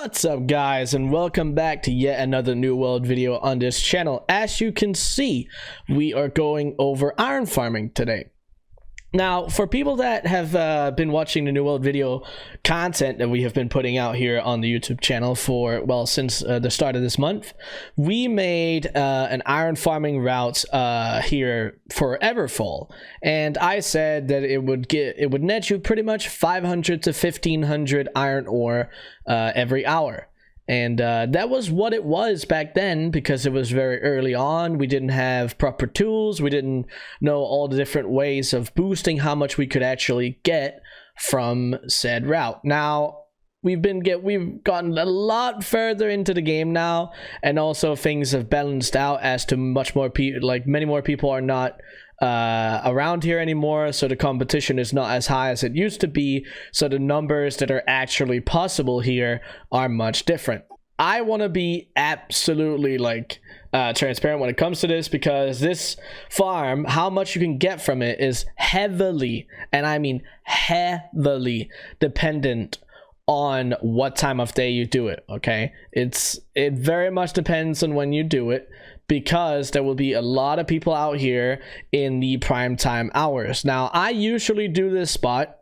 What's up guys, and welcome back to yet another New World video on this channel. As you can see, we are going over iron farming today. Now, for people that have been watching the New World video content that we have been putting out here on the YouTube channel for, well, since the start of this month, we made an iron farming route here for Everfall, and I said that it would net you pretty much 500 to 1500 iron ore every hour. And that was what it was back then, because it was very early on. We didn't have proper tools. We didn't know all the different ways of boosting how much we could actually get from said route. Now, we've gotten a lot further into the game now, and also things have balanced out as to much more people, like many more people are not around here anymore, so the competition is not as high as it used to be, so the numbers that are actually possible here are much different. I want to be absolutely transparent when it comes to this, because this farm, how much you can get from it is heavily, and I mean heavily, dependent on what time of day you do it. Okay, it very much depends on when you do it, because there will be a lot of people out here in the prime time hours. Now, I usually do this spot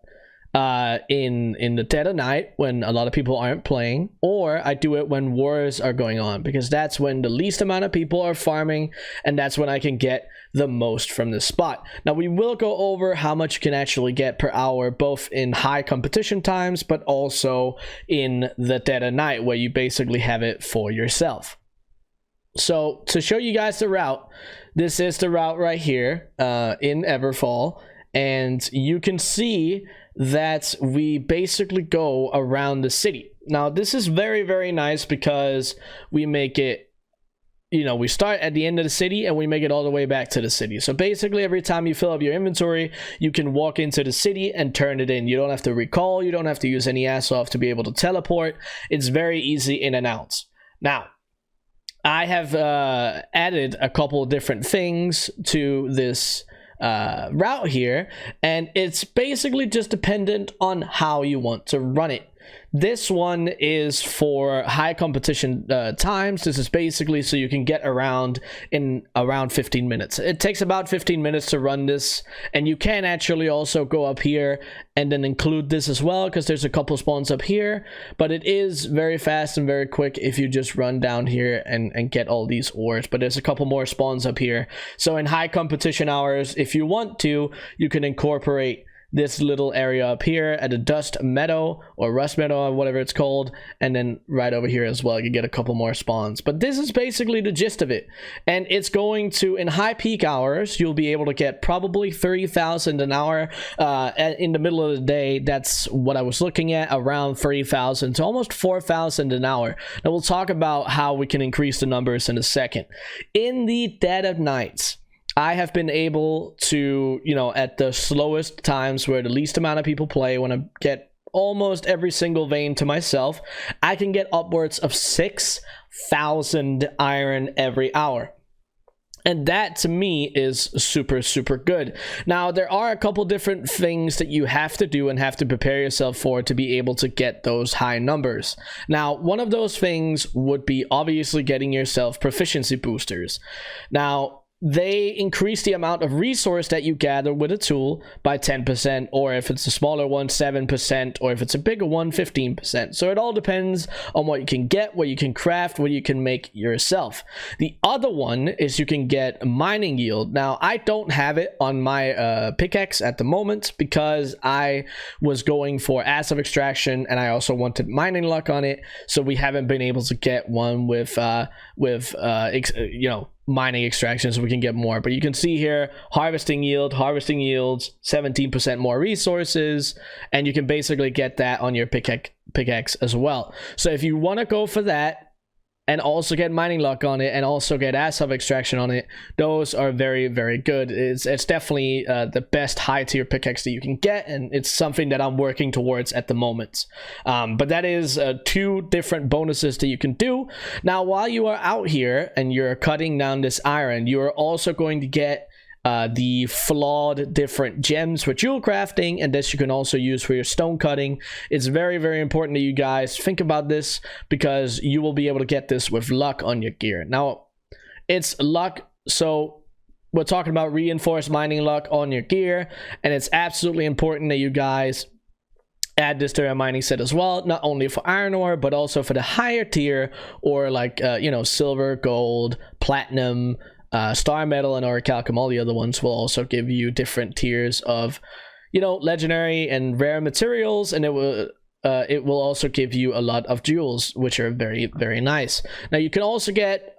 in the dead of night when a lot of people aren't playing, or I do it when wars are going on, because that's when the least amount of people are farming, and that's when I can get the most from this spot. Now, we will go over how much you can actually get per hour, both in high competition times, but also in the dead of night, where you basically have it for yourself. So to show you guys the route, this is the route right here in Everfall, and you can see that we basically go around the city. Now, this is very, very nice, because we make it, you know, we start at the end of the city and we make it all the way back to the city. So basically, every time you fill up your inventory, you can walk into the city and turn it in. You don't have to recall, you don't have to use any ass off to be able to teleport. It's very easy in and out. Now, I have added a couple of different things to this route here, and it's basically just dependent on how you want to run it. This one is for high competition times. This is basically so you can get around in around 15 minutes. It takes about 15 minutes to run this, and you can actually also go up here and then include this as well, because there's a couple spawns up here, but it is very fast and very quick if you just run down here and get all these ores. But there's a couple more spawns up here, so in high competition hours, if you want to, you can incorporate this little area up here at the dust meadow or rust meadow or whatever it's called, and then right over here as well you get a couple more spawns. But this is basically the gist of it, and it's going to, in high peak hours, you'll be able to get probably 30,000 an hour. In the middle of the day, that's what I was looking at, around 30,000 to almost 4,000 an hour. Now, we'll talk about how we can increase the numbers in a second. In the dead of nights, I have been able to, you know, at the slowest times where the least amount of people play, when I get almost every single vein to myself, I can get upwards of 6,000 iron every hour. And that, to me, is super, super good. Now, there are a couple different things that you have to do and have to prepare yourself for to be able to get those high numbers. Now, one of those things would be obviously getting yourself proficiency boosters. Now, they increase the amount of resource that you gather with a tool by 10%, or if it's a smaller one, 7%, or if it's a bigger one, 15%. So it all depends on what you can get, what you can craft, what you can make yourself. The other one is you can get mining yield. Now, I don't have it on my pickaxe at the moment, because I was going for acid extraction, and I also wanted mining luck on it, so we haven't been able to get one with you know, mining extraction, so we can get more. But you can see here, harvesting yields 17% more resources, and you can basically get that on your pickaxe as well. So if you want to go for that and also get mining luck on it and also get acid extraction on it, those are very, very good. It's definitely the best high tier pickaxe that you can get, and it's something that I'm working towards at the moment. But that is two different bonuses that you can do. Now, while you are out here and you're cutting down this iron, you are also going to get the flawed different gems for jewel crafting, and this you can also use for your stone cutting. It's very, very important that you guys think about this, because you will be able to get this with luck on your gear. Now, it's luck, so we're talking about reinforced mining luck on your gear, and it's absolutely important that you guys add this to your mining set as well, not only for iron ore but also for the higher tier, or like you know, silver, gold, platinum, star metal, and orichalcum. All the other ones will also give you different tiers of, you know, legendary and rare materials, and it will also give you a lot of jewels, which are very, very nice. Now you can also get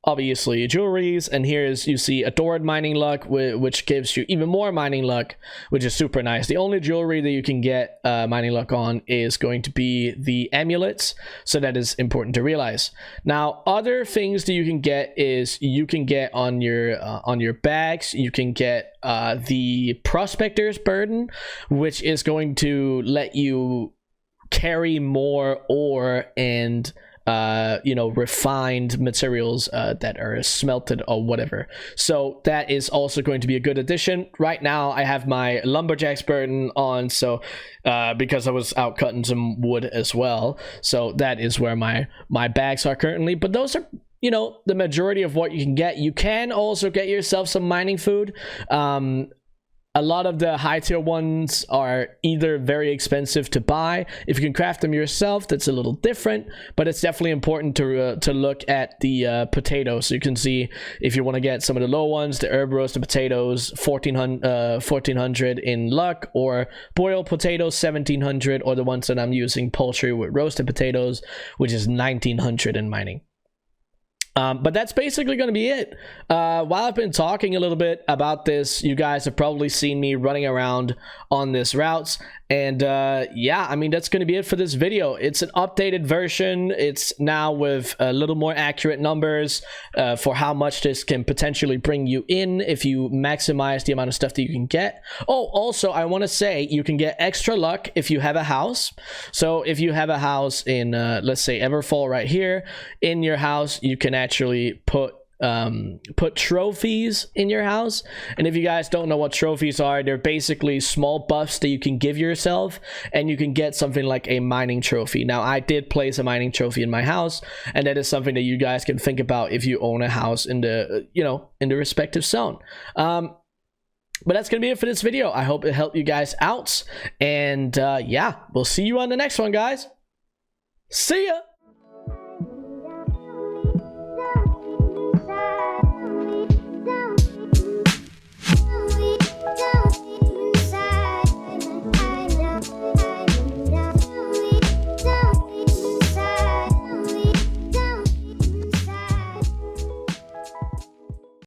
obviously jewelries, and here's, you see, adored mining luck, which gives you even more mining luck, which is super nice. The only jewelry that you can get mining luck on is going to be the amulets, so that is important to realize. Now, other things that you can get is, you can get on your bags, you can get the prospector's burden, which is going to let you carry more ore and you know, refined materials that are smelted or whatever. So that is also going to be a good addition. Right now I have my lumberjack's burden on, so because I was out cutting some wood as well, so that is where my bags are currently. But those are, you know, the majority of what you can get. You can also get yourself some mining food. A lot of the high tier ones are either very expensive to buy. If you can craft them yourself, that's a little different, but it's definitely important to look at the potatoes. So you can see, if you want to get some of the low ones, the herb roasted potatoes, 1400 in luck, or boiled potatoes, 1700, or the ones that I'm using, poultry with roasted potatoes, which is 1900 in mining. But that's basically going to be it. While I've been talking a little bit about this, you guys have probably seen me running around on this routes, and yeah, I mean, that's going to be it for this video. It's an updated version. It's now with a little more accurate numbers for how much this can potentially bring you in if you maximize the amount of stuff that you can get. Oh, also, I want to say, you can get extra luck if you have a house. So if you have a house in let's say Everfall right here, in your house you can actually put trophies in your house. And if you guys don't know what trophies are, they're basically small buffs that you can give yourself, and you can get something like a mining trophy. Now, I did place a mining trophy in my house, and that is something that you guys can think about if you own a house in the, you know, in the respective zone. But that's gonna be it for this video. I hope it helped you guys out, and yeah, we'll see you on the next one, guys. See ya.